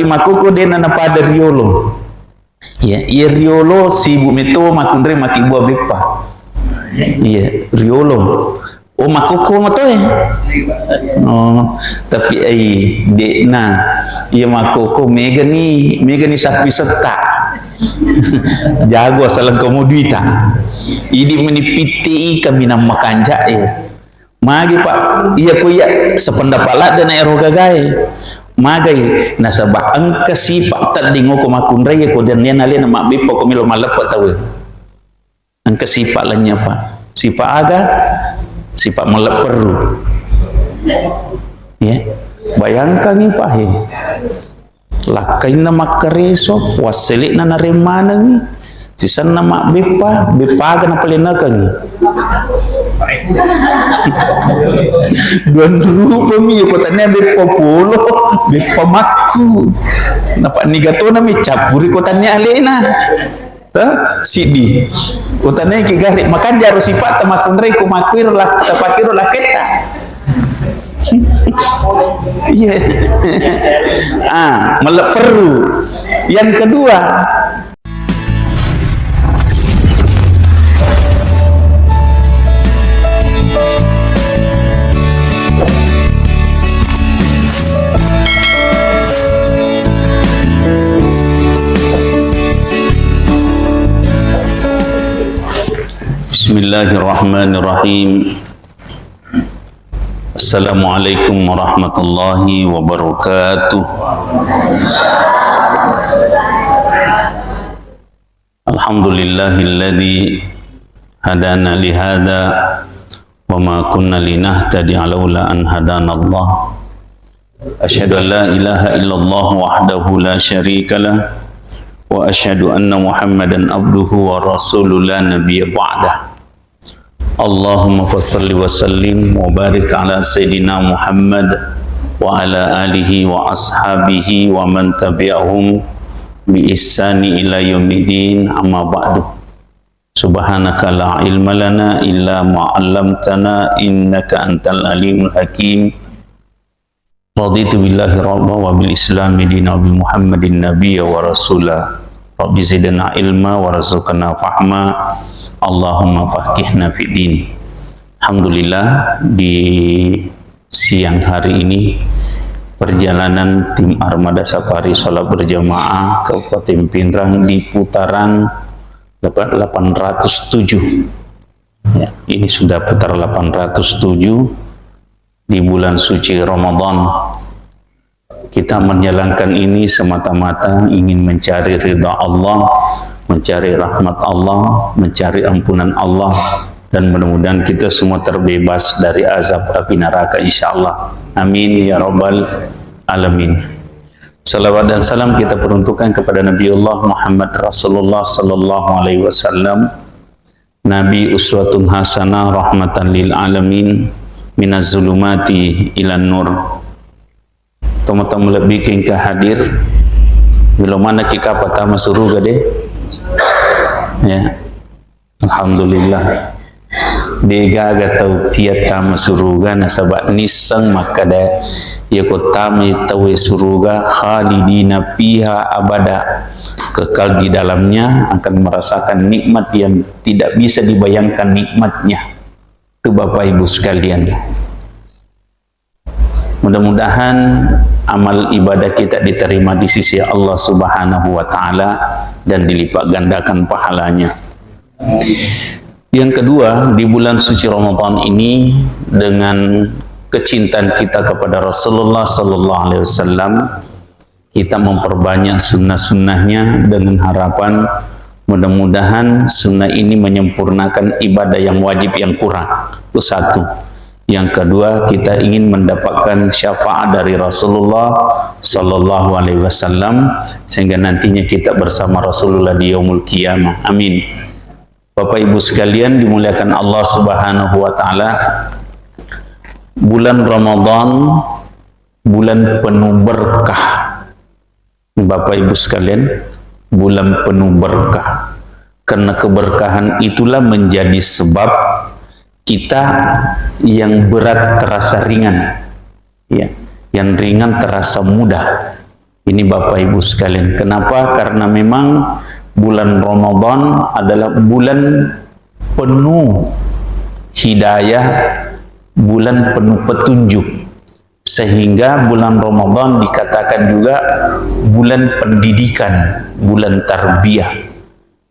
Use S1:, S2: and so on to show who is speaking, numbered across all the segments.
S1: Makuko din na pada riolo. Ya, riolo si bu meto makundre makibua bepa. Ya, riolo. Oh makuko mato oh tapi dek na iya makuko mega ni sapi seta jago salang komodita idi menipiti kami nama kanja magi pak iya ko iya sependapat dan ero gagai magai nasabah angka sipak tadingo ko makundra ya ko dan nian alien mak bipo ko milo malepat tahu angka sipak lanya pak sipak aga sifat melek perlu ya bayangkan nih pak lakai nama keresok waselik na naremana nih sisan nama bepa gana palinakang duan rupa mi kotanya bepa polo bepa maku napa nigato na mi capuri kotanya alena sidi utane ki gari makan dia harus sifat temakundre ku makwir lah tapakir lah kita iya meleperu yang kedua Bismillahirrahmanirrahim. Assalamualaikum warahmatullahi wabarakatuh. Alhamdulillahilladzi hadana lihada wa ma kunna linahtadi'a laula an hadana Allah. Asyhadu an la ilaha illallah wahdahu la syarika lah wa asyhadu anna Muhammadan abduhu wa rasuluhu la nabiyya ba'dah. Allahumma fassalli wa sallim wa barik ala Sayyidina Muhammad wa ala alihi wa ashabihi wa man tabi'ahum bi ihsani ila yaumiddin amma ba'du. Subhanaka la ilma lana illa ma 'allamtana innaka antal alimul hakim. Raditu billahi rabba wa bil islami dina wa bi Muhammadin nabiyya wa rasula. Rabbi zidna ilma wa razuqna fahma. Allahumma faqihna fid din. Alhamdulillah di siang hari ini perjalanan tim Armada Safari Sholat Berjamaah Kabupaten Pindrang di putaran 807. Ya, ini sudah putar 807 di bulan suci Ramadan. Kita menjalankan ini semata-mata ingin mencari ridha Allah, mencari rahmat Allah, mencari ampunan Allah, dan mudah-mudahan kita semua terbebas dari azab api neraka insyaallah. Amin ya rabbal alamin. Salawat dan salam kita peruntukkan kepada Nabiullah Muhammad Rasulullah sallallahu alaihi wasallam, Nabi uswatun hasanah rahmatan lil alamin minaz zulumati ilan nur. Tamu-tamu lebih ke hadir bila mana kita patama suruga deh ya alhamdulillah dega gatau tiat tama suruga nasabak nisang maka dah ya ko tami tawe suruga khalidina fiha abada, kekal di dalamnya akan merasakan nikmat yang tidak bisa dibayangkan nikmatnya. Itu Bapak Ibu sekalian, mudah-mudahan amal ibadah kita diterima di sisi Allah Subhanahu wa Ta'ala dan dilipat gandakan pahalanya. Yang kedua, di bulan suci Ramadan ini dengan kecintaan kita kepada Rasulullah Sallallahu Alaihi Wasallam, kita memperbanyak sunnah-sunnahnya dengan harapan mudah-mudahan sunnah ini menyempurnakan ibadah yang wajib yang kurang. Itu satu. Yang kedua, kita ingin mendapatkan syafaat dari Rasulullah Sallallahu Alaihi Wasallam sehingga nantinya kita bersama Rasulullah di yaumul qiyamah. Amin. Bapak Ibu sekalian dimuliakan Allah Subhanahu wa Ta'ala, bulan Ramadan bulan penuh berkah. Bapak Ibu sekalian, bulan penuh berkah. Karena keberkahan itulah menjadi sebab kita yang berat terasa ringan, ya, yang ringan terasa mudah, Ini Bapak Ibu sekalian. Kenapa? Karena memang bulan Ramadan adalah bulan penuh hidayah, bulan penuh petunjuk. Sehingga bulan Ramadan dikatakan juga bulan pendidikan, bulan tarbiyah,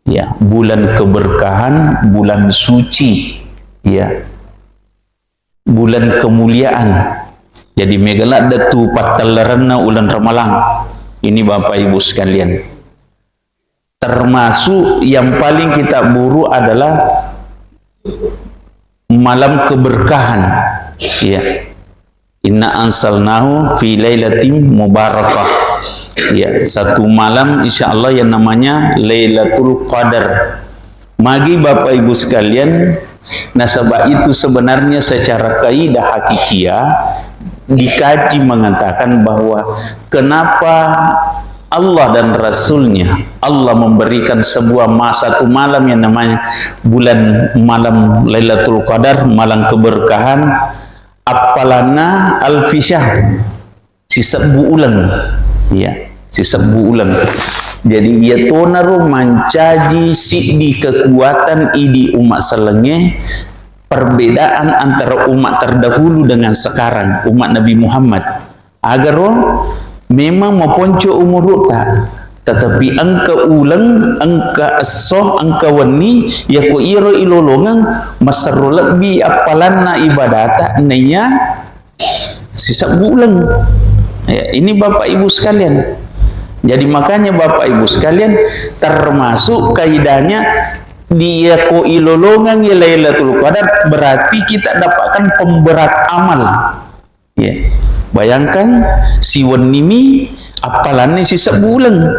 S1: ya, bulan keberkahan, bulan suci, ya, bulan kemuliaan. Jadi megalak datu patalarana ulan Ramalang. Ini Bapak Ibu sekalian. Termasuk yang paling kita buru adalah malam keberkahan, ya. Inna ansalnahu fi lailatin mubarakah. Ya, satu malam insyaallah yang namanya Lailatul Qadar. Magi Bapak Ibu sekalian, nasabah itu sebenarnya secara kaidah hakikiyah dikaji mengatakan bahwa kenapa Allah dan Rasulnya Allah memberikan sebuah satu malam yang namanya malam Lailatul Qadar, malam keberkahan, apalana al-fisyah, sisabbu ulang, ya, sisabbu ulang. Jadi ia tonaru mancaji di kekuatan idi umat selenge, perbedaan antara umat terdahulu dengan sekarang, umat Nabi Muhammad. Agar memang memponco umur ruta, tetapi angka ulang, angka asoh, angka wani, ya ko iro ilolongang masarulat bi apalana ibadata nanya sisa bulan. Ya, ini Bapak Ibu sekalian. Jadi makanya Bapak Ibu sekalian, termasuk kaidahnya dia ko ilolongang ya Lailatul Qadar, berarti kita dapatkan pemberat amal. Ya. Bayangkan si wanimi apalane sisa bulan.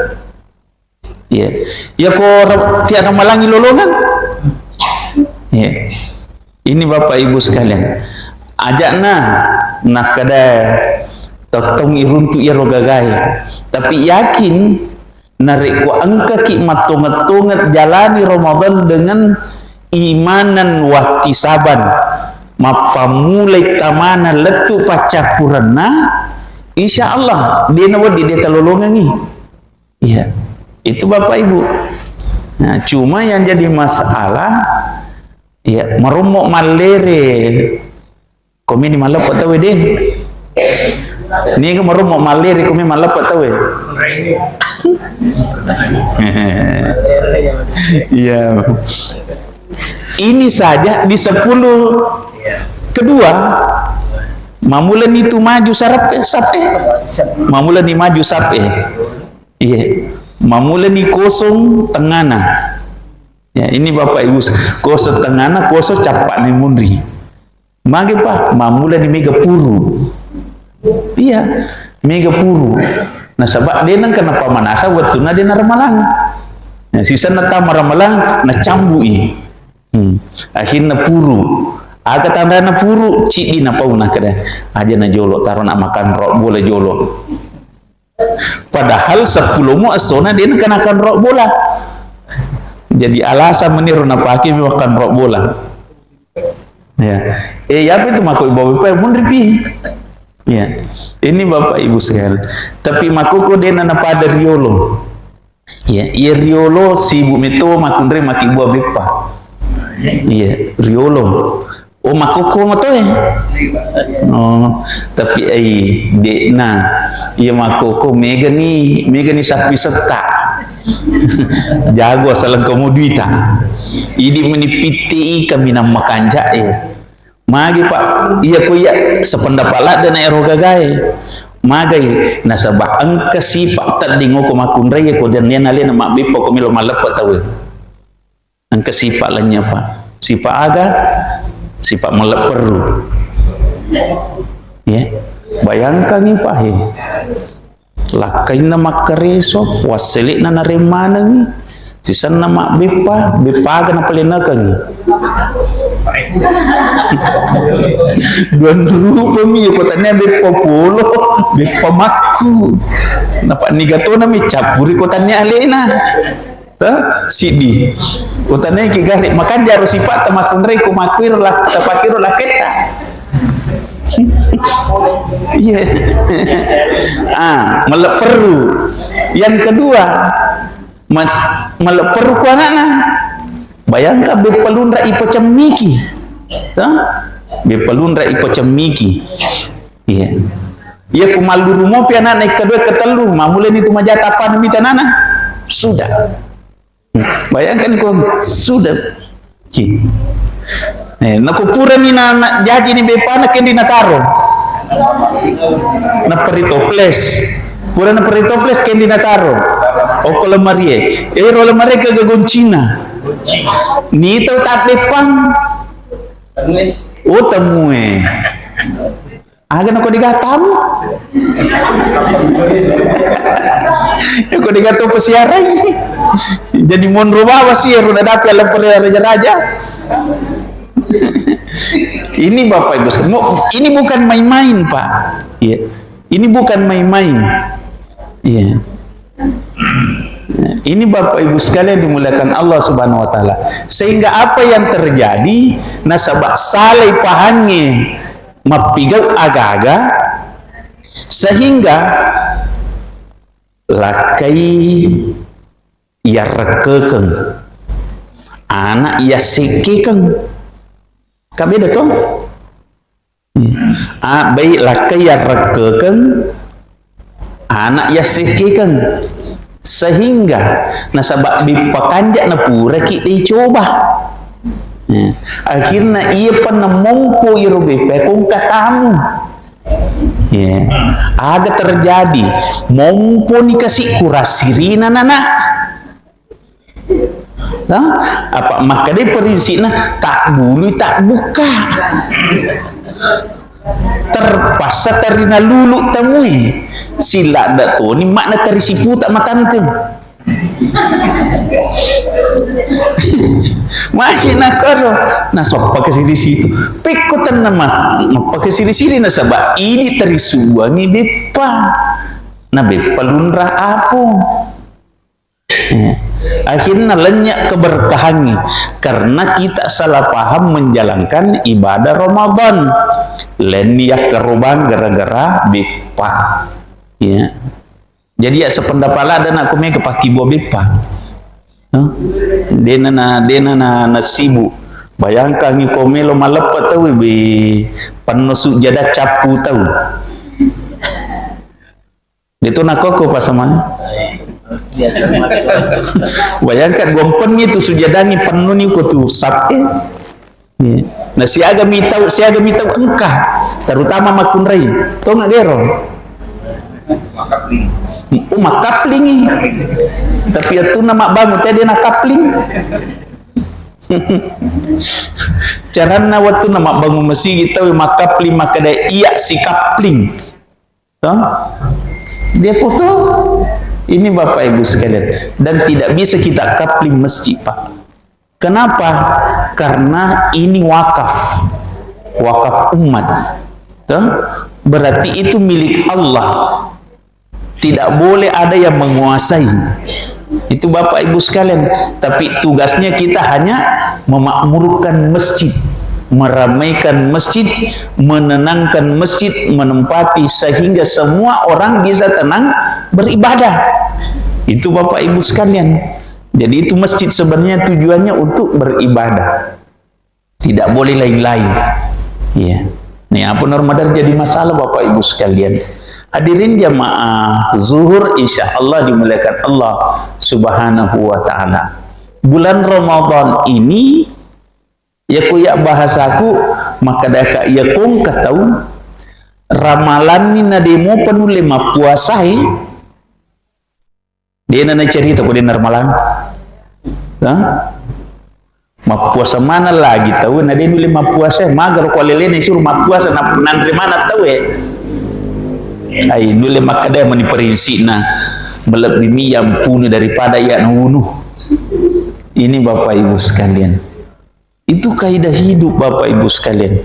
S1: Ya, ya kok tiada malangi lolongan. Ya, ini Bapak Ibu sekalian. Ajakna nak kada totong iruntu ya rogagai. Tapi yakin narik ku angka ki matongat-tongat jalani Ramadan dengan imanan wahtisaban. Mapamulai tamana letu pacapurana, insya Allah dia nawadi dia telolongan ni. Iya, itu Bapak Ibu. Nah, cuma yang jadi masalah, ya, merumuk malere. Kami ni malap tahu deh. Ni ke merumuk malere kami malap tahu. Iya. Ini saja di 10 kedua, mamulan itu maju sape, mamulan ni maju sape, iya, mamulan ni kosong tengana, ya ini Bapak Ibu, kosong tengana, kosong capak ni mundri, magi pak, mamulan ni mega puru, iya, mega puru, nah sebab dia nang kenapa manasa waktu na dia naramalang, nah sisa nata maramalang, na cambui, akhirnya puru. Aga tanda na puru cidi na pauna kada aja na jolo taruh nak makan rok bola jolo, padahal 10 mu asona dia nak makan rok bola, jadi alasan meniru na pakai makan rok bola, ya apa itu maku ibu bapak pun ripi, ya ini Bapak Ibu sekalian. Tapi makuko dia na pada riolo, ya ia riolo si ibu meto makundre maki ibu bepa, iya riolo. Oh makoko mo to eh. Oh, tapi dek na iya makoko mega ni sapi serta. Jago salang komodita. Idi menipiti kami nam makanja Magi pak iya ko iya sependapala dan ero gagai. Magai nasaba angka sipak tadingo ko makunray ko dan yan alin na mabipo ko milo malapat tawe. Angka sipak lanya pak. Sipak aga sifat meleperu, ya bayangkan ni pak lakai nama kereso wasilik na naremana ni sisan nama bepa gana palinakan duan rupa mi kotanya bepa polo bepa maku napa nigato na mi capuri kotanya alena ta sidi utane ki garik makan jaro sifat tamakun rei ku makwir lah tapakiro lah keta Iya. Melek perlu. Yang kedua, melek perlu ku anakna. Bayangkan bepalundra ipacam miki. Bepalundra ipacam miki. Iya. Ia kumalu rumah pi anak naik kedua ketelu, mulai itu majata apa nami tanana. Sudah. Bayangkan kau sudah. Na kupura ni na jaji ni bepana kendi na taro. Na peritoples. Pura na peritoples kendi na taro. O ko lemarie. Ro lemarie ke gagoncina. Ni tau tak bepang. O temue. Aga na ko digatam. Ko digatam pesiarai. Jadi monro bawa sih udah dapat lemper raja-raja. Ini Bapak Ibu, ini bukan main-main Pak. Ya. Ini bukan main-main. Ya. Ini Bapak Ibu sekalian dimuliakan Allah Subhanahu wa taala. Sehingga apa yang terjadi nasabak saleh pahannya mapigau aga-aga sehingga lakai ia rekekeng anak ia sekekeng kabeda toh baiklah ia rekekeng anak ia sekekeng sehingga nasabak dipakanjak na pura kita coba akhirnya ia pernah mompo irobe pekong katamu agak terjadi mompo nikasih kurasirina nana apa maka dia prinsipnya tak bulu tak buka terpaksa terina lulu temui sila dak tu ni makna terisipu tak matantu makin akaro nah sok pakai siri-siri pikotan nama pakai siri-siri na sabab ini terisua ni bepa na bepa lundra apa akhirnya lenyap keberkahannya karena kita salah paham menjalankan ibadah Ramadan lenyap kerubang gara-gara bepa ya jadi ya sependapat lah dan aku mai kepaki buah bepa dena na sibuk bayangkan ni komelo malepat tahu be penuh jada capu tahu itu nak koko pasamanya bayangkan gompen itu sujadani penuh ni ko tu sape nah siaga mitau engkah terutama makunrai to ngak gero makapling tapi itu nama bangun tadi nak kapling carana waktu nama bangun masjid kita makapling maka dia iya si kapling dia foto ini Bapak Ibu sekalian dan tidak bisa kita kapling masjid Pak kenapa karena ini wakaf umat berarti itu milik Allah tidak boleh ada yang menguasai itu Bapak Ibu sekalian tapi tugasnya kita hanya memakmurkan masjid meramaikan masjid menenangkan masjid menempati sehingga semua orang bisa tenang beribadah itu Bapak Ibu sekalian jadi itu masjid sebenarnya tujuannya untuk beribadah tidak boleh lain-lain ya nih apa Ramadan jadi masalah Bapak Ibu sekalian hadirin jamaah zuhur insyaallah dimuliakan Allah Subhanahu wa taala. Bulan Ramadan ini ya kuya bahasaku maka dak ya kong katau ramalan ni nademo penuh lima puasa dia nana cerita ko dia ramalan ma puasa mana lagi tahu na dia lima puasa magar ko lele ni suruh ma puasa na nandre mana tahu ai nule makada mani perinsi na melebih yang punya daripada yang bunuh ini Bapak Ibu sekalian itu kaidah hidup Bapak Ibu sekalian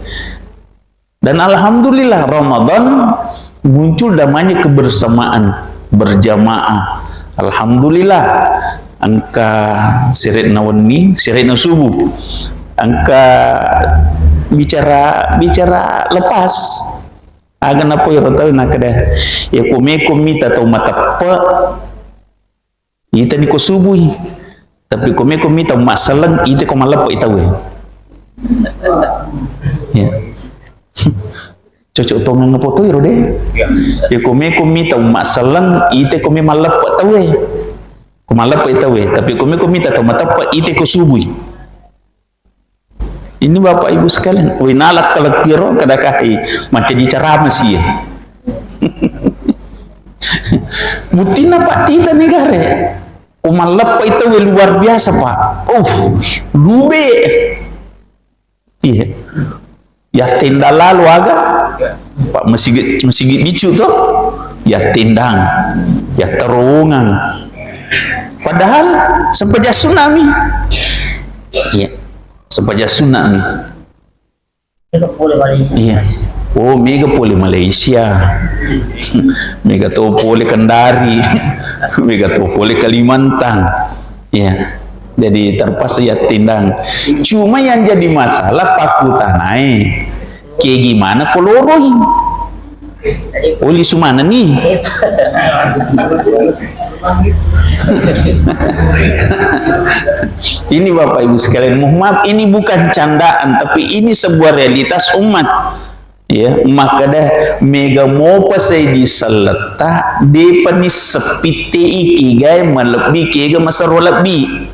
S1: dan alhamdulillah Ramadan muncul namanya kebersamaan berjamaah alhamdulillah angka sirit nawani sirit subuh angka bicara lepas Agan apa ya tahu nak ada. Ya kumi tahu mata pe. Ita ni ko subuh. Tapi kumi tahu masalang ita ko malap ita we. Ya. Cocok tongang apa tu ya deh. Ya kumi tahu masalang ita ko malap tahu we. Ko malap ita we. Tapi kumi tahu mata pe ita ko subuh. Ini Bapak Ibu sekalian, winalak kalakiro kadakahi macam dicara masih. Butina Pak Tita negara. Umalap Pak itu luar biasa Pak. Lube. Iya. Ya tenda lalu agak. Pak masih bicu tuh. Ya tendang. Ya terowongan. Padahal sampai tsunami. Iya. Sepanjang tsunami. Iya. Oh, mega pole Malaysia. Mega to pole Kendari. Mega to pole Kalimantan. Ya. Jadi terpaksa ya tindang. Cuma yang jadi masalah paku tanai. Kayak gimana koloroi? Oli sumana nih? Ini Bapak Ibu sekalian, mohon maaf ini bukan candaan tapi ini sebuah realitas umat. Ya, maka dah mega mo pasai di seleta de panis sepite iki gay melebi kega masaro lebi.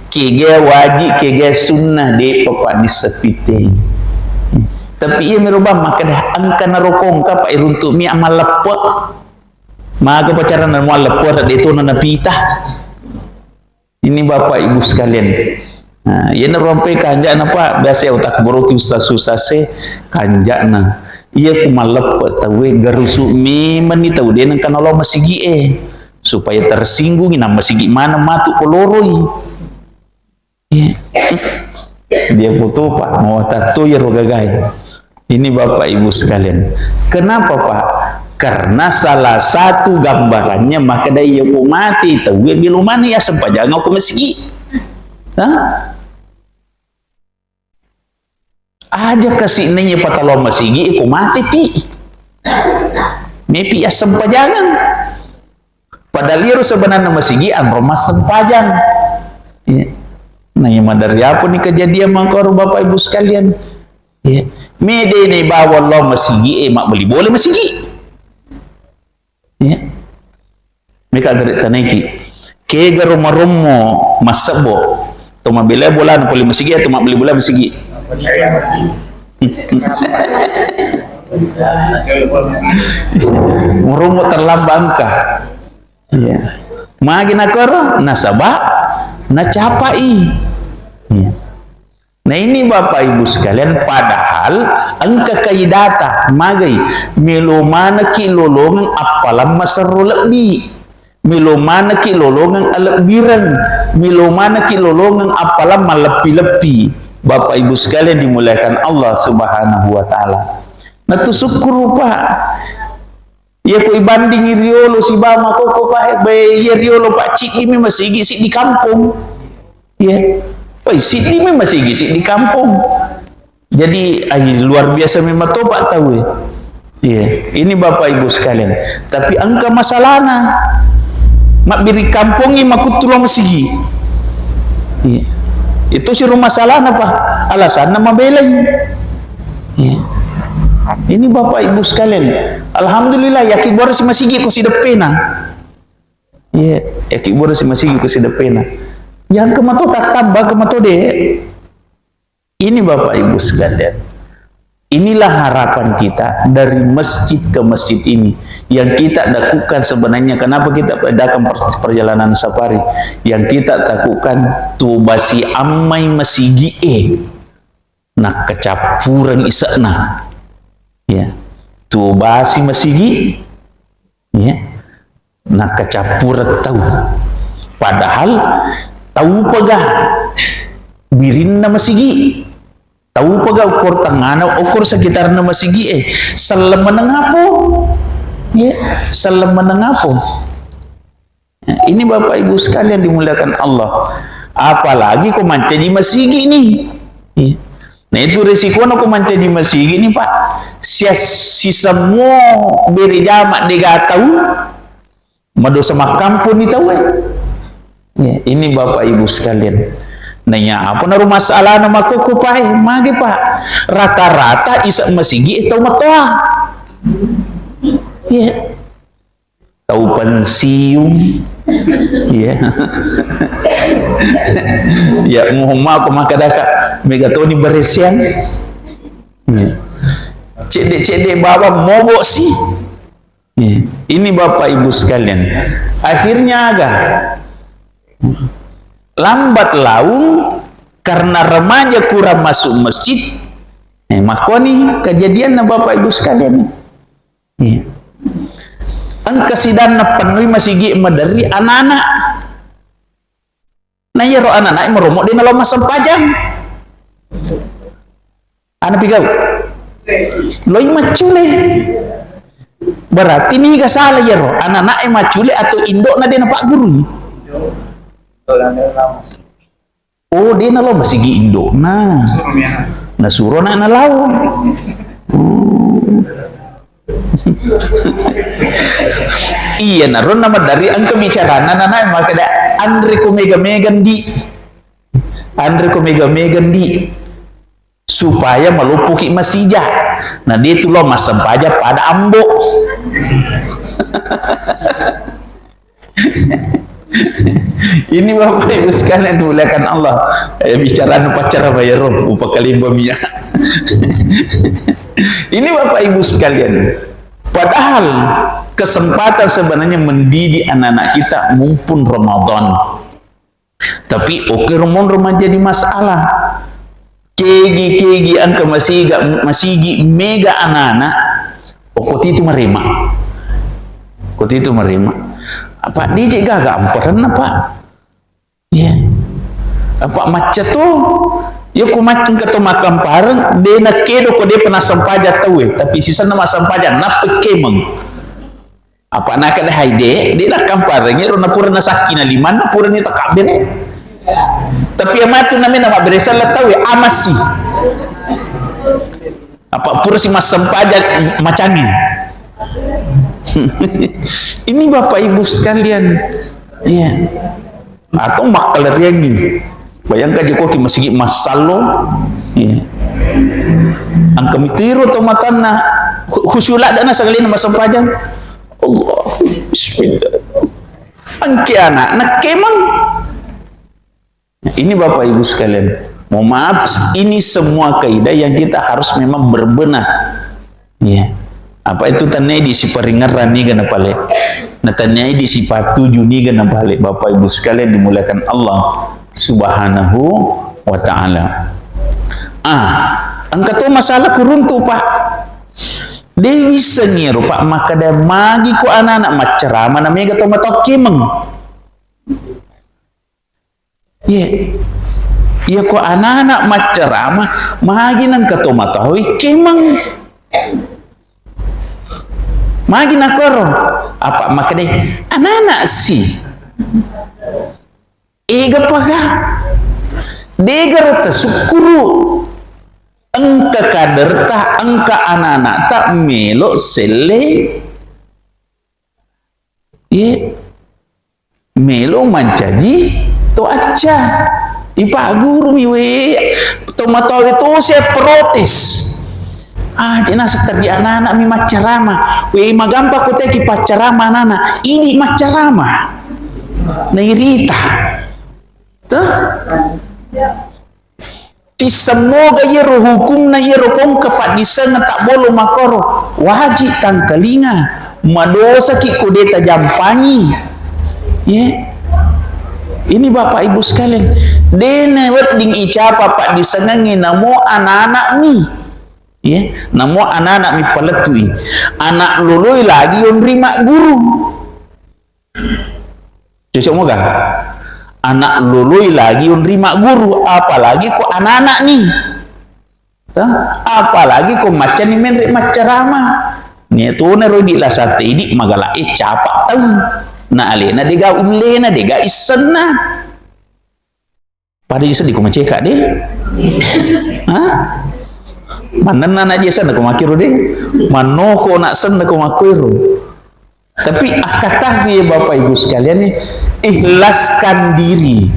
S1: Kega wajib kega sunnah de papanis sepite. Tapi ia merubah maka dah angka narokong ka pa iruntuk mi amal lepo. Maka pacaran dan mual lepo ada itu nana pita. Ini Bapak Ibu sekalian. Nah, ia nerompe kanjak napa biasa utak berutu susah se kanjak na. Ia kumal lepo tahu garusu mi meni tahu dia nang kanalo masigi supaya tersinggung ina masigi mana matu koloroi. Dia foto Pak mau tato ya rogagai. Ini Bapak Ibu sekalian. Kenapa Pak? Karena salah satu gambarannya maka dia aku mati tahu bilu mana ya sempat jangan aku mesigi. Aja kasih nanya patalo mesigi aku mati pi. Mepi ya sempat jangan. Padahal liru sebenarnya mesigi an rumah sempajang. Ya. Nah yang dari apa nih kejadian mangkor Bapak Ibu sekalian? Ya. Mede ni bawa Allah mesigi mak beli boleh mesigi. Ya. Mereka gerak tanaki. Kega rumah-rumah masabo. Tuma bila bola nak boleh mesigi atau mak beli bola mesigi. Rumah terlambang kah? Ya. Magi nakor nasabah nacapai. Ya. Nah ini Bapak Ibu sekalian, padahal angka kaidata magai melomana ki lolongan apalam masaru lebih, melomana ki lolongan albiran, melomana ki lolongan apalam malepi-lepi. Bapak Ibu sekalian dimuliakan Allah Subhanahu wa taala. Nah tu syukur Pak. Ya ko ibanding riolo si bama ko Pak ya riolo Pak cik ini masih gisi di kampung. Ya. Sini memang masih gisi di kampung. Jadi luar biasa memang topak tahu ya. Ini Bapak Ibu sekalian. Tapi angka masalahnya mak biri kampungi mak tulang mesigi. Itu sih rumah salahnya Pak. Alasannya mabelai. Ini Bapak Ibu sekalian. Alhamdulillah yakin boros masigi ko si depena. Yakin boros masigi ko si depena. Yang kemato tak tambah kemato deh. Ini Bapak Ibu sekalian. Inilah harapan kita dari masjid ke masjid ini yang kita lakukan sebenarnya. Kenapa kita adakan perjalanan safari? Yang kita lakukan tubasi amai masigi nak kecapuran isakna. Ya. Tubasi masigi nak kecapuran tahu. Padahal tahu pegah birin nama sigi, tahu pegah ukur tengah, ukur sekitar nama sigi salam menengapo, salam menengapo. Ini Bapak Ibu sekalian dimuliakan Allah. Apalagi kau manca di masigi ini. Nah itu risiko aku manca di masjid ini Pak. Si semua beri jamak dia tahu, madosa makam pun dia tahu. Ya, ini Bapak Ibu sekalian. Nanya apa naruh masalah nama aku Pak? Magi Pak. Rata-rata isak masjid itu matoa. Ya. Tahu pensiun. Ya. Ya muhumma pemakadaka megatoni beresian. Ya. Cedek baba mogok sih. Ya. Ini Bapak Ibu sekalian. Akhirnya agak lambat laun karena remaja kurang masuk masjid. Makoni kejadian Bapak Ibu sekalian. Ya. Angka sidang penuhi masih dari anak-anak. Nah ya roh anak-anak meromok di dalam masa pajang. Anak pigau. Loi macule. Berarti nih gak salah ya roh anak-anak macule atau indok na dia Pak Guru. Oh dia na lo masih indok. Nah suruh na lawan. Iya naron nama dari angka bicara nana maka ada Andre ko mega megan di supaya melupuki masija. Nah dia itu loh masam aja pada ambo. Ini Bapak Ibu sekalian dimuliakan Allah. Bicara pacara bayarom upakalimba mia. Ini Bapak Ibu sekalian. Padahal kesempatan sebenarnya mendidik anak-anak kita mumpun Ramadan. Tapi oke Ramadan jadi masalah. Kegi angka masih mega anak-anak. Okot itu merima. Apa dia gak amperan apa? Iya. Apa macet tuh? Ya ku macam kata makam parang dia nak kedo ko dia pernah sampaja tahu tapi sisa nama sampaja nak pekemeng apa nak ada haide dia nak kamparangnya rona pura na sakina liman na pura ni takabir tapi yang mati namanya nama beresa lah tahu amasi apa pura si mas sampaja macamnya. Ini Bapak Ibu sekalian ya atau makal ini. Bayangkan joko ki masih masalo ya. Angka mitiru to matana khusyula dana sekali nama sampajang. Allah bismillah. Angki anak nak kemang. Ini Bapak Ibu sekalian. Mohon maaf ini semua kaidah yang kita harus memang berbenah. Ya. Apa itu tanai di si peringaran ni gana pale. Na tanai di si patuju ni gana pale. Bapak Ibu sekalian dimuliakan Allah Subhanahu wa ta'ala. Angka tu masalah kurun tu Pak. Dewi sengiru Pak maka dah magi ku anak-anak macerama namanya kata mata kemeng. Ya ku anak-anak macerama magi nang kata mata hoi kemeng. Magi nak korong apa maka deh anak-anak si ega paga degar ta syukuru engka kader ta engka anak-anak tak melo sele ye melo mancaji to aja ipa guru miwe to matau itu saya protes jangan seperti anak-anak mi macarama we magampa ko teki pacarama anak ini macarama nairita tuh ti semoga yero hukum na yero kong kafadisa nga tak bolo makoro wajib tang kalinga madosa ki kudeta jampani ini Bapak Ibu sekalian dene wedding icapa Pak disengangi namo anak-anak mi namo anak-anak mi paletui anak lului lagi yon rima guru cocok moga anak lului lagi menerima guru apalagi kok anak-anak nih apalagi kok macam ni menrik macarama ni tu nero di la sate di magala capa tahu na alena dega ulena dega isena pada jasa di kumaceka deh. Hah? Mana nak jasa nak kumakiru deh. Manoko nak sen nak kumakiru. Tapi kata dia Bapak Ibu sekalian nih, ikhlaskan diri.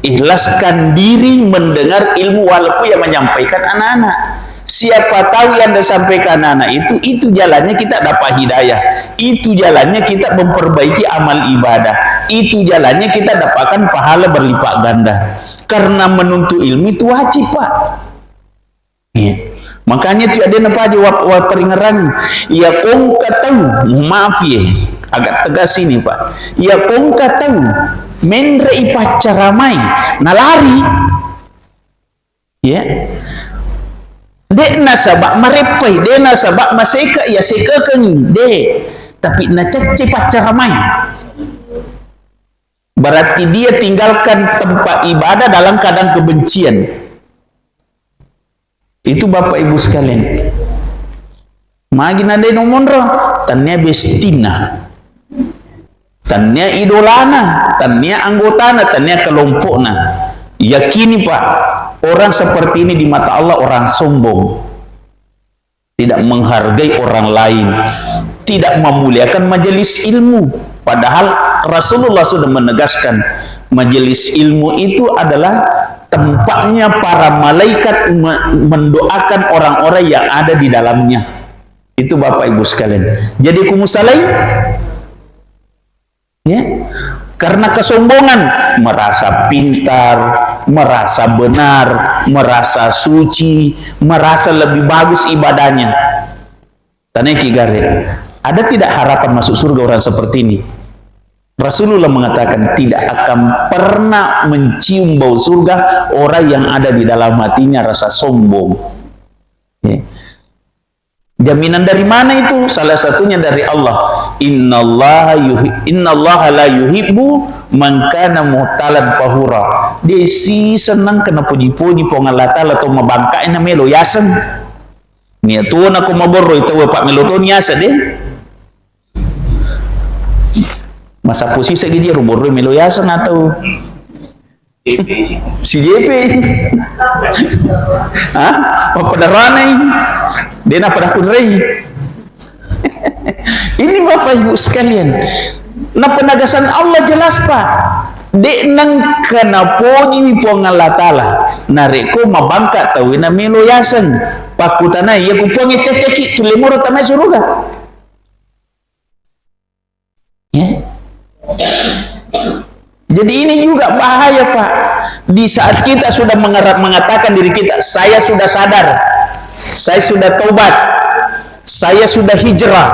S1: Ikhlaskan diri mendengar ilmu walaupun yang menyampaikan anak-anak. Siapa tahu yang disampaikan anak itu jalannya kita dapat hidayah, itu jalannya kita memperbaiki amal ibadah, itu jalannya kita dapatkan pahala berlipat ganda. Karena menuntut ilmu itu wajib, Pak. Ya. Makanya itu ada apa aja peringaran. Ya kong tahu, maaf ya, agak tegas ini Pak. Ya kong tahu, menrei pacaramai, nalari. Ya. Dek nasabak marepai, dek nasabak maseka ya seka kengi, dek. Tapi na cece pacaramai. Berarti dia tinggalkan tempat ibadah dalam keadaan kebencian. Itu Bapak Ibu sekalian. Magin ada nomonro, tanya bestina, tanya idolana, tanya anggotana, tanya kelompokna. Yakini Pak, orang seperti ini di mata Allah orang sombong, tidak menghargai orang lain, tidak memuliakan majelis ilmu. Padahal Rasulullah sudah menegaskan majelis ilmu itu adalah tempatnya para malaikat mendoakan orang-orang yang ada di dalamnya. Itu Bapak Ibu sekalian. Jadi kumusalai, ya, karena kesombongan, merasa pintar, merasa benar, merasa suci, merasa lebih bagus ibadahnya. Taneki gare, ada tidak harapan masuk surga orang seperti ini? Rasulullah mengatakan tidak akan pernah mencium bau surga orang yang ada di dalam hatinya rasa sombong. Ya. Jaminan dari mana itu? Salah satunya dari Allah. Innallaha la yuhibbu man kana muhtalan fahura. Dia si senang kena puji-puji pengalatan atau mabangkain na melo yasan. Nia tuan aku maborro itu Pak melo tuan yasa deh. Masa posisi dia rumor melo yasan atau si JP. Hah? Apa pada ranai? Dia nak pada kudrei. Ini Bapak Ibu sekalian. Nah penegasan Allah jelas Pak. Dek nang kena puji pengalatala. Nareko mabangka tahu na melo yasan. Pakutana ya kupongi ceceki tulemoro tamai suruga. Ya. Jadi ini juga bahaya Pak. Di saat kita sudah mengatakan diri kita, saya sudah sadar, saya sudah taubat, saya sudah hijrah,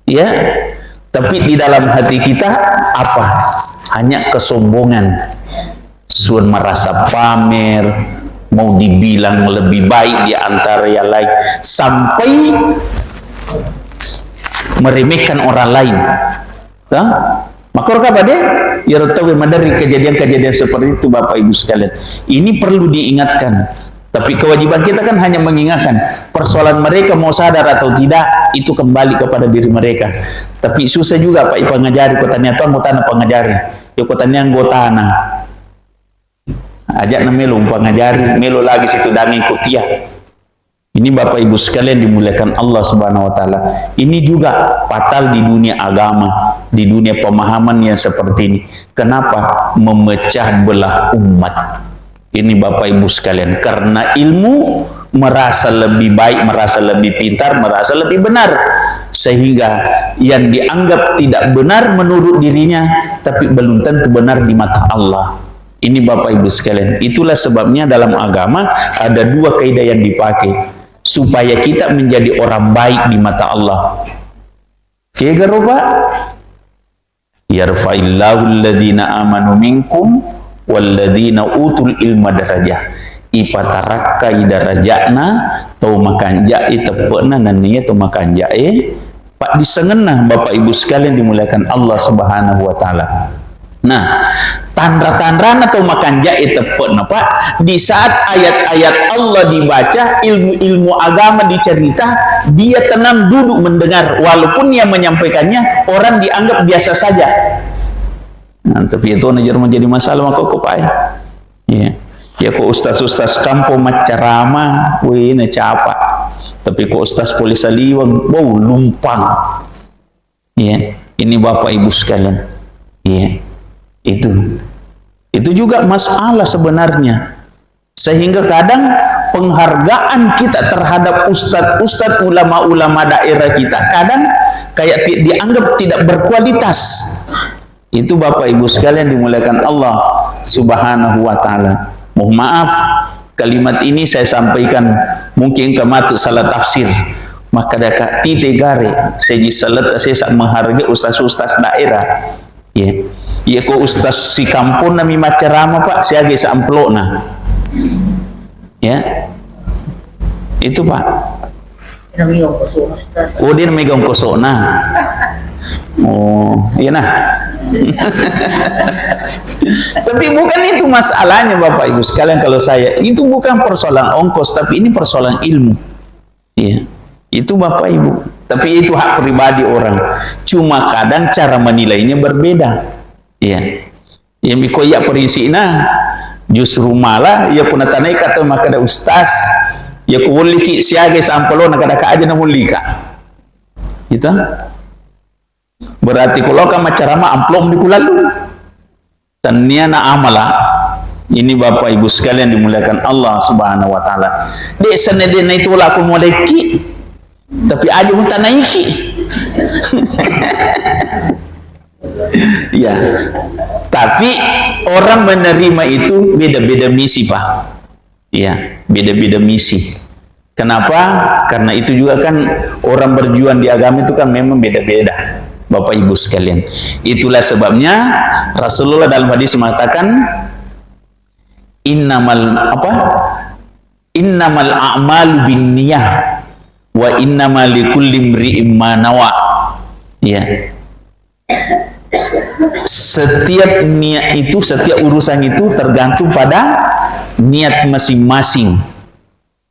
S1: ya. Tapi di dalam hati kita apa? Hanya kesombongan, sudah merasa pamer, mau dibilang lebih baik di antara yang lain, sampai meremehkan orang lain. Maka apa deh? Ya tahu dari kejadian-kejadian seperti itu Bapak Ibu sekalian. Ini perlu diingatkan. Tapi kewajiban kita kan hanya mengingatkan. Persoalan mereka mau sadar atau tidak itu kembali kepada diri mereka. Tapi susah juga Pak pengajari kotanya tuh anggota pengajari. Ya kotanya anggota ajak na melo pengajari, melo lagi situ dangin kutia. Ini Bapak Ibu sekalian dimuliakan Allah Subhanahu wa taala. Ini juga fatal di dunia agama, di dunia pemahaman yang seperti ini. Kenapa? Memecah belah umat. Ini Bapak Ibu sekalian, karena ilmu merasa lebih baik, merasa lebih pintar, merasa lebih benar, sehingga yang dianggap tidak benar menurut dirinya, tapi belum tentu benar di mata Allah. Ini Bapak Ibu sekalian. Itulah sebabnya dalam agama ada dua kaidah yang dipakai supaya kita menjadi orang baik di mata Allah. Kega Pak? Yarfa'illahu alladhina amanu minkum walladhina utul ilma darajah. Ipataraka idarajana tau makan jae tepena dan niat tau makan jae Pak disengena Bapak Ibu sekalian dimuliakan Allah Subhanahu wa taala. Nah, tanda-tanda atau makan jahe tepuk Pak, di saat ayat-ayat Allah dibaca, ilmu-ilmu agama dicerita, dia tenang duduk mendengar, walaupun yang menyampaikannya orang dianggap biasa saja. Nah, tapi itu menjadi masalah maka Pak. Ya, ya kok ustaz-ustaz kampung macarama, wih na capa. Tapi kok ustaz Polisa Liwang, bau lumpang. Ya, ini Bapak Ibu sekalian. Ya, itu juga masalah sebenarnya. Sehingga kadang penghargaan kita terhadap ustadz-ustadz, ulama-ulama daerah kita kadang kayak dianggap tidak berkualitas. Itu Bapak Ibu sekalian dimuliakan Allah Subhanahu wa ta'ala. Mohon maaf, kalimat ini saya sampaikan mungkin kematu salah tafsir. Maka dekat tite gare saya menghargai ustaz-ustaz daerah. Ya, ya kok ustaz si kampung nami macarama Pak, saya ge samplona. Ya, itu Pak. Oh, dia megang kosona. Oh, iya nah. Tapi bukan itu masalahnya Bapak Ibu sekalian. Kalau saya, itu bukan persoalan ongkos, tapi ini persoalan ilmu. Ya, itu Bapak Ibu. Tapi itu hak pribadi orang. Cuma kadang cara menilainya berbeda. Ya, yang bikoyak perinsina justru malah ya puna tanai kata maka ada ustaz ya kuwuliki siaga sampelo nakada ka aja namulika. Gitu. Berarti kalau kan macarama amplom di kulalu. Tania na amala. Ini Bapak Ibu sekalian dimuliakan Allah Subhanahu wa taala. Dek sanedena itu laku moleki. Tapi aja pun tanaiki. Ya. Tapi orang menerima itu beda-beda misi Pak. Ya, beda-beda misi. Kenapa? Karena itu juga kan orang berjuang di agama itu kan memang beda-beda. Bapak Ibu sekalian. Itulah sebabnya Rasulullah dalam hadis mengatakan innamal a'malu binniyah wa innamal likulli imri'in ma nawa. Ya. Setiap niat itu, setiap urusan itu tergantung pada niat masing-masing.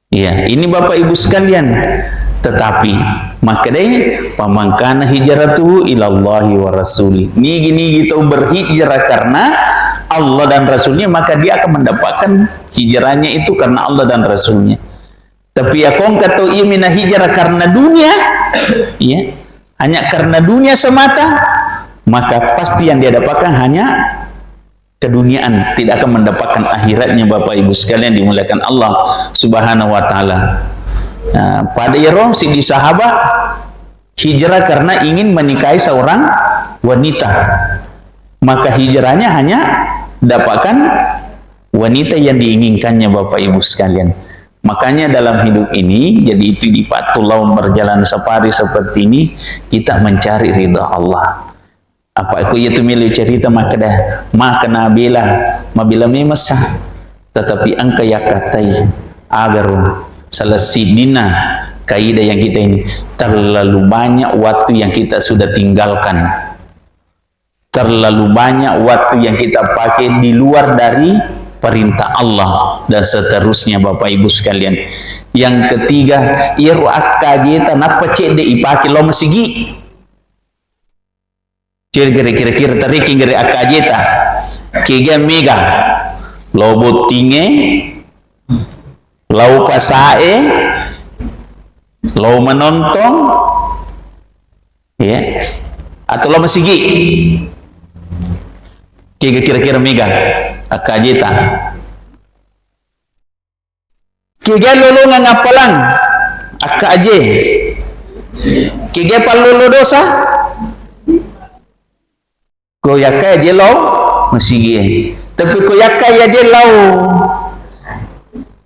S1: Ya, ini Bapak Ibu sekalian. Tetapi makanya pamangkana hijratuhu ilallahi wa rasuli. Nigi gitu berhijrah karena Allah dan Rasulnya, maka dia akan mendapatkan hijrahnya itu karena Allah dan Rasulnya. Tapi ya kong kata imina hijrah karena dunia, ya, hanya karena dunia semata, maka pasti yang dia dapatkan hanya keduniaan, tidak akan mendapatkan akhiratnya. Bapak Ibu sekalian dimuliakan Allah Subhanahu wa taala. Nah, pada Yeron si di sahabat hijrah karena ingin menikahi seorang wanita, maka hijrahnya hanya dapatkan wanita yang diinginkannya. Bapak Ibu sekalian, makanya dalam hidup ini, jadi itu di patullah berjalan safari seperti ini, kita mencari ridha Allah. Apa aku itu milih cerita maka nabila mabila memasa, tetapi angka yakatai agar selesidina kaidah yang kita ini terlalu banyak waktu yang kita sudah tinggalkan, terlalu banyak waktu yang kita pakai di luar dari perintah Allah dan seterusnya. Bapak Ibu sekalian, yang ketiga iru akagita napa cek de ipaki lo masigi kira-kira tariki ngere akagita kiga mega lo botinge lau pasae, lau menonton, ya, atau lau masigi, kira-kira mega, akajeta, kira lolo ngapalang, akaje, kira palolo dosa, koyakai je lau masigi, tapi koyakai aja lau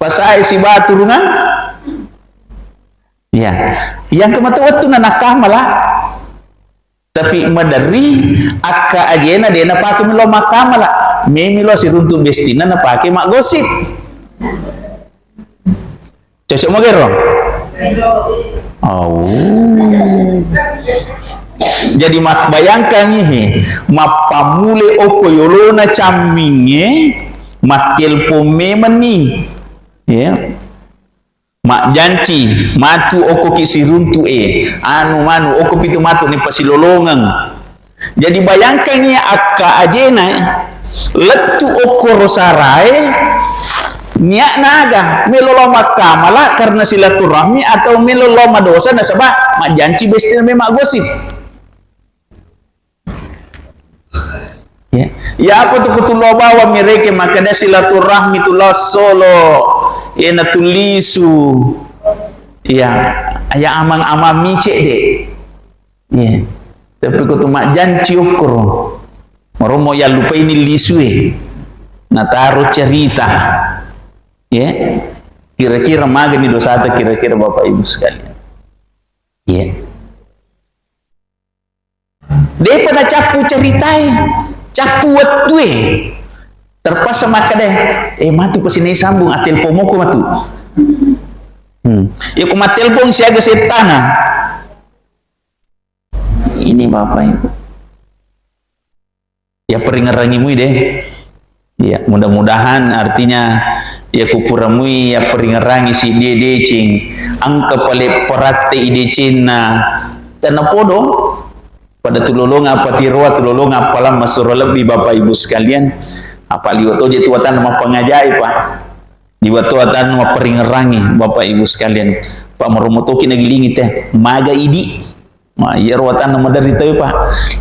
S1: pasai si batu rungan, ya, yang kematuan tu nanakah malah, tapi madari akka ajena dia na pakai milo makamala, memilo si runtuh bestina na pakai mak gosip, cocok mau gero, oh, jadi mak bayangkan nih, mak pamule oko yolona caminge, mak telpon memani. Ya, mak janci matu oko kisi runtu anu manu oko pitu matu ni pasilolongan. Jadi bayangkan ya akka ajena letu oko rosarai niat naga meloloma kamala karena silaturahmi atau meloloma dosa nasabah mak janji besti memang gosip. Ya apa tu kutulo bawa mereka maka ada silaturahmi tulah solo na tulisu ya amang micek dek tapi kutu mak janji ukur moromo ya lupa ini lisu na taruh cerita kira-kira magani dosa atau kira-kira Bapak Ibu sekalian dia pada capu ceritai capu waktu terpaksa maka deh matu kesini sambung atil pomoku matu ya ku matelpon siaga setana ini Bapak Ibu ya peringarangimu deh ya mudah-mudahan artinya ya kupuramui ya peringarangi si dia decing angka pale perate idecin na tanapodo pada tulolong apa tirwa tulolong apalah masuk lebih Bapak Ibu sekalian apa liwat oje tuatan nama pengajai Pak liwat tuatan nama peringerangi Bapak Ibu sekalian Pak meromotoki nagilingi teh maga idi ma ya ruatan nama dari tahu Pak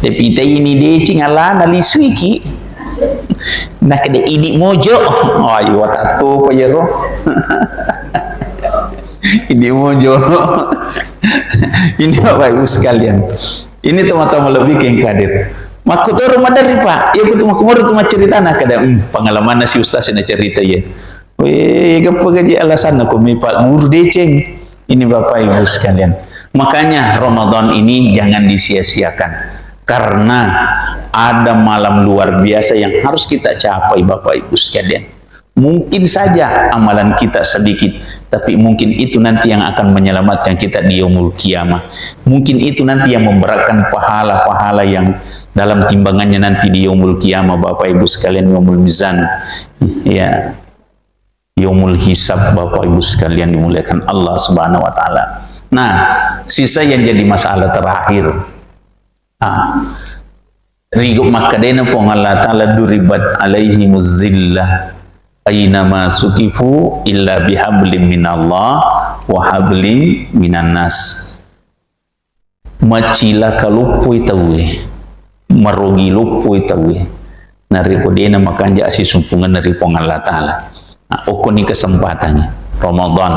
S1: lepite ini decing ala nalisuiki nak kede idi mojo ayo watatu Pak Yero idi mojo ini Bapak Ibu sekalian ini teman-teman lebih ke yang kadir maku tu rumah dari Pak ya aku tu cerita nak ada pengalaman nasi ustaz nak cerita ya apa gaji alasan aku mi Pak guru deceng ini Bapak Ibu sekalian makanya Ramadan ini jangan disia-siakan karena ada malam luar biasa yang harus kita capai Bapak Ibu sekalian mungkin saja amalan kita sedikit tapi mungkin itu nanti yang akan menyelamatkan kita di yaumul qiyamah mungkin itu nanti yang memberatkan pahala-pahala yang dalam timbangannya nanti di yaumul qiyamah Bapak Ibu sekalian yaumul mizan ya yaumul hisab Bapak Ibu sekalian dimuliakan Allah Subhanahu wa taala. Nah, sisa yang jadi masalah terakhir riguk makadena pong Allah taala duribat alaihi muzillah aynama sukifu illa bihablim minallah wa hablim minan nas macila kalupui tawe marogi lupui tawe nari kodena makanja asi sumpungan dari pong Allah taala okoni kesempatannya Ramadan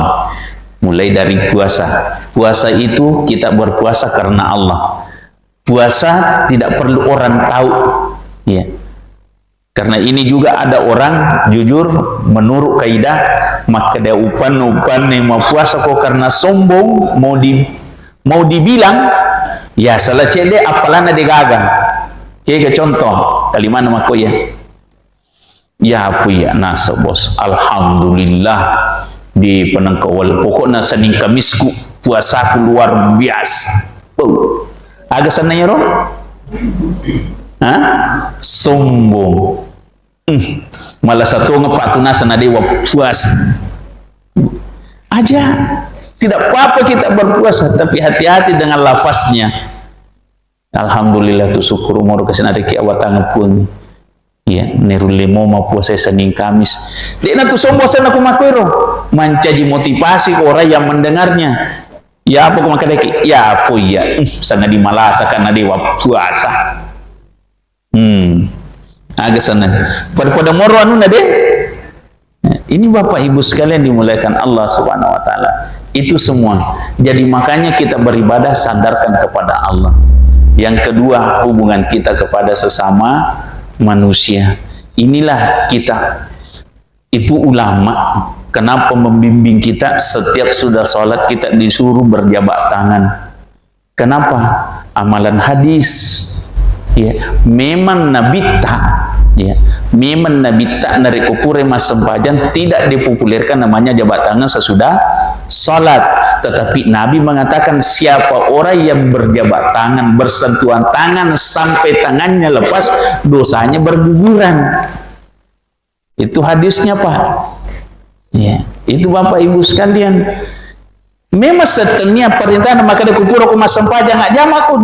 S1: mulai dari puasa itu kita berpuasa karena Allah puasa tidak perlu orang tahu ya karena ini juga ada orang jujur menurut kaidah maka dia upan yang mau puasa kok karena sombong mau dibilang ya salah cede apalana digagang kayak contoh kalimat nama ko ya apa ya nasa bos alhamdulillah di penangkawal pokoknya Senin Kamisku puasaku luar biasa agak sananya roh sombong malah satu ngepak tunasan adewa puasa aja tidak apa-apa kita berpuasa tapi hati-hati dengan lafaznya alhamdulillah tu syukur umur kesenari kiawatan pun ya nerul lemo ma puasa Senin Kamis dia tu sombong sana aku makuiro mencaji motivasi ke orang yang mendengarnya ya apa kau makan deki ya apa ya sangat dimalasa karena dewa puasa agak sana pada moro anu nade ini Bapak Ibu sekalian dimuliakan Allah Subhanahu wa taala itu semua jadi makanya kita beribadah sadarkan kepada Allah yang kedua hubungan kita kepada sesama manusia inilah kita itu ulama kenapa membimbing kita setiap sudah sholat kita disuruh berjabat tangan kenapa amalan hadis ya memang nabita ya memang nabita dari kupure mas sempajan tidak dipopulerkan namanya jabat tangan sesudah salat tetapi Nabi mengatakan siapa orang yang berjabat tangan bersentuhan tangan sampai tangannya lepas dosanya berguguran itu hadisnya Pak ya itu Bapak Ibu sekalian memang setelahnya perintah maka kupure mas sempajan nggak jam aku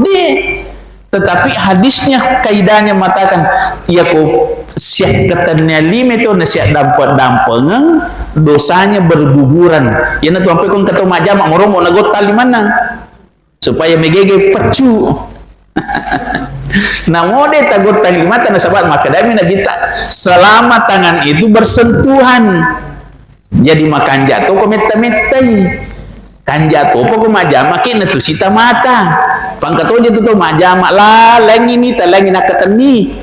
S1: Tetapi hadisnya kaidahnya mengatakan ya ko siap katanya lima itu nasihat dampengen dosanya berguguran. Ya na tuampe kon ketemu majama moromo nagot tali mana supaya megege pecu. Nah mode tagot tali mata na sahabat maka dami nabi selama tangan itu bersentuhan jadi makan jatuh ko metta-mettai kan jatuh ko majama kina tu sita mata pangkat oje tu majama lah langi ni talangi nakatani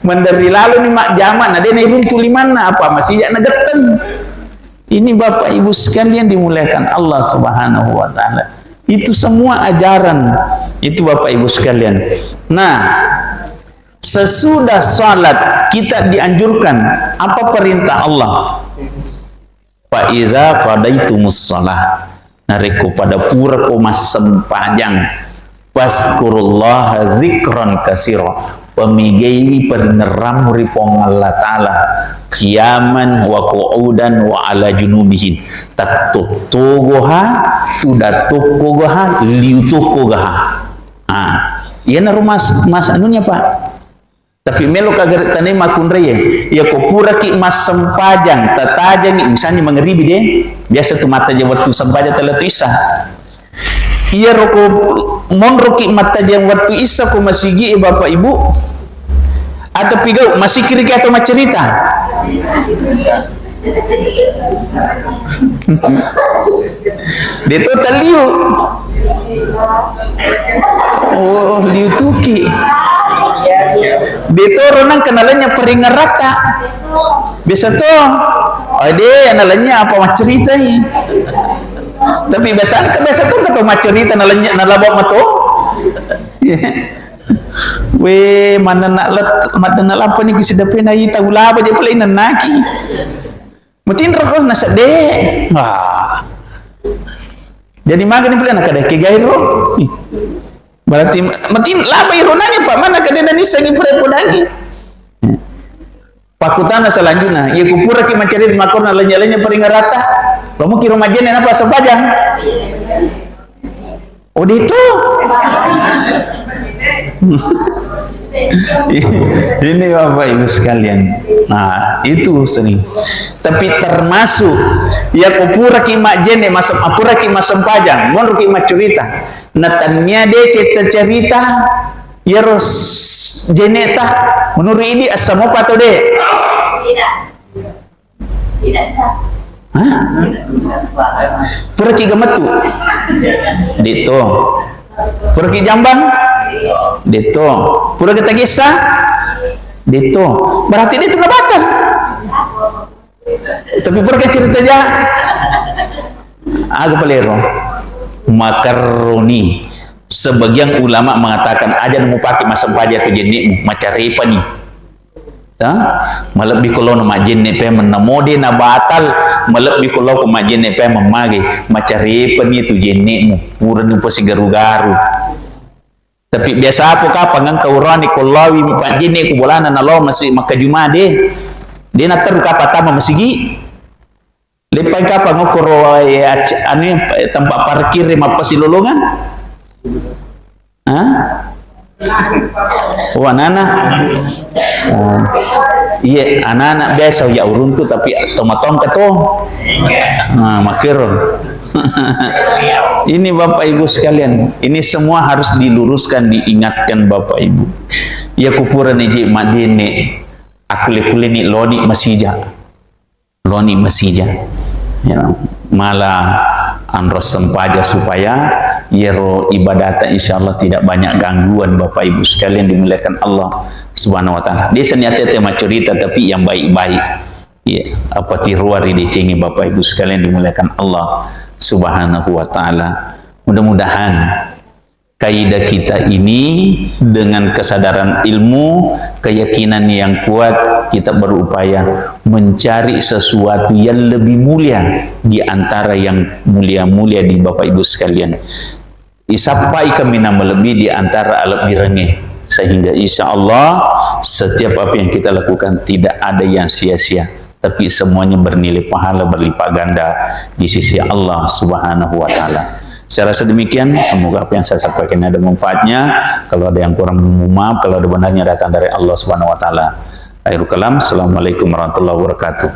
S1: menderi lalu ni mak jama na dene runtu limana apa masih jak nageteng. Ini Bapak Ibu sekalian dimuliakan Allah Subhanahu wa taala. Itu semua ajaran itu Bapak Ibu sekalian. Nah, sesudah salat kita dianjurkan apa perintah Allah? Fa iza qadaitumus shalah nariku pada pura ko mas sempajang waskurullaha dzikran katsira pemigai perneram ripong Allah taala qiyaman wa qu'udan wa ala junubihin tatutugoha tudatukogoha liutukogoha. Iya na rumas mas anunya Pak. Tapi melo kagar tanai makunre ya ko pura ki mas sempajang tatajang misalnya mengeribi deh biasa tu mata je waktu sempajang telatu isa iya roko monro ki mata je waktu isa ko masigi Bapak Ibu atau pigau masih kiri atau macerita Deto taliu oh liu tuki Deto ronang kenalannya peringat rata biasa tuh ade kenalannya apa macerita tapi biasa tuh kata macerita kenalannya nalabak mato we mana nak apa ni kita dapat naik tahu lah apa je pelai nanaki mungkin roh nasa deh jadi makan ni pelai nak ada kegairo berarti mungkin lah bayar nanya Pak mana kadang ni segi perepodani pakutan selanjutnya ia kupura ki mencari makon lanya peringat rata kamu kira majen apa sebajang oh itu ini Bapak Ibu sekalian. Nah itu sering tapi termasuk ya kupura ki majene masam apura ki masam pajang mon ki macerita natanya de cerita ya ros jeneta menurut ini asamo pato de tidak sah pura ki gamatu dito pura ki jambang dito pura ki tagisa dito berarti dia itu nabatan tapi pura ki cerita aja agak pelero makaroni sebagian ulama mengatakan aja mau pakai masam paja tu jenik macam repa ni malebih kalau nama jenik pe menamode na batal malebih kalau nama jenik pe memagi macam repa ni tu jenikmu pura ni pasti garu-garu tapi biasa apa kah pangang kaurani kolawi pak jenik ku bolana na lo masih makajuma deh dia nak teru kapa tama masigi lepai kapa ngokoro anu tempat parkir apa si lolongan oh anak-anak iya anak-anak biasa ya urun tu tapi tomatong keto makiron ini Bapak Ibu sekalian ini semua harus diluruskan diingatkan Bapak Ibu ya kupura niji madene akule-kule ni loni masija ya, malah andros sempaja supaya yero ibadat insyaallah tidak banyak gangguan Bapak Ibu sekalian dimuliakan Allah Subhanahu wa taala. Dia seniate tema cerita tapi yang baik-baik. Ya, apa tiruari dicengi Bapak Ibu sekalian dimuliakan Allah Subhanahu wa taala. Mudah-mudahan kaidah kita ini dengan kesadaran ilmu, keyakinan yang kuat kita berupaya mencari sesuatu yang lebih mulia di antara yang mulia-mulia di Bapak Ibu sekalian. Isapai kami nama lebih di antara alat direngeh sehingga insya Allah setiap apa yang kita lakukan tidak ada yang sia-sia tapi semuanya bernilai pahala berlipat ganda di sisi Allah Subhanahu wa taala. Saya rasa demikian, semoga apa yang saya sampaikan ada manfaatnya. Kalau ada yang kurang, mohon maaf. Kalau ada benarnya datang dari Allah Subhanahu wa taala. Akhirul kalam, assalamualaikum warahmatullahi wabarakatuh.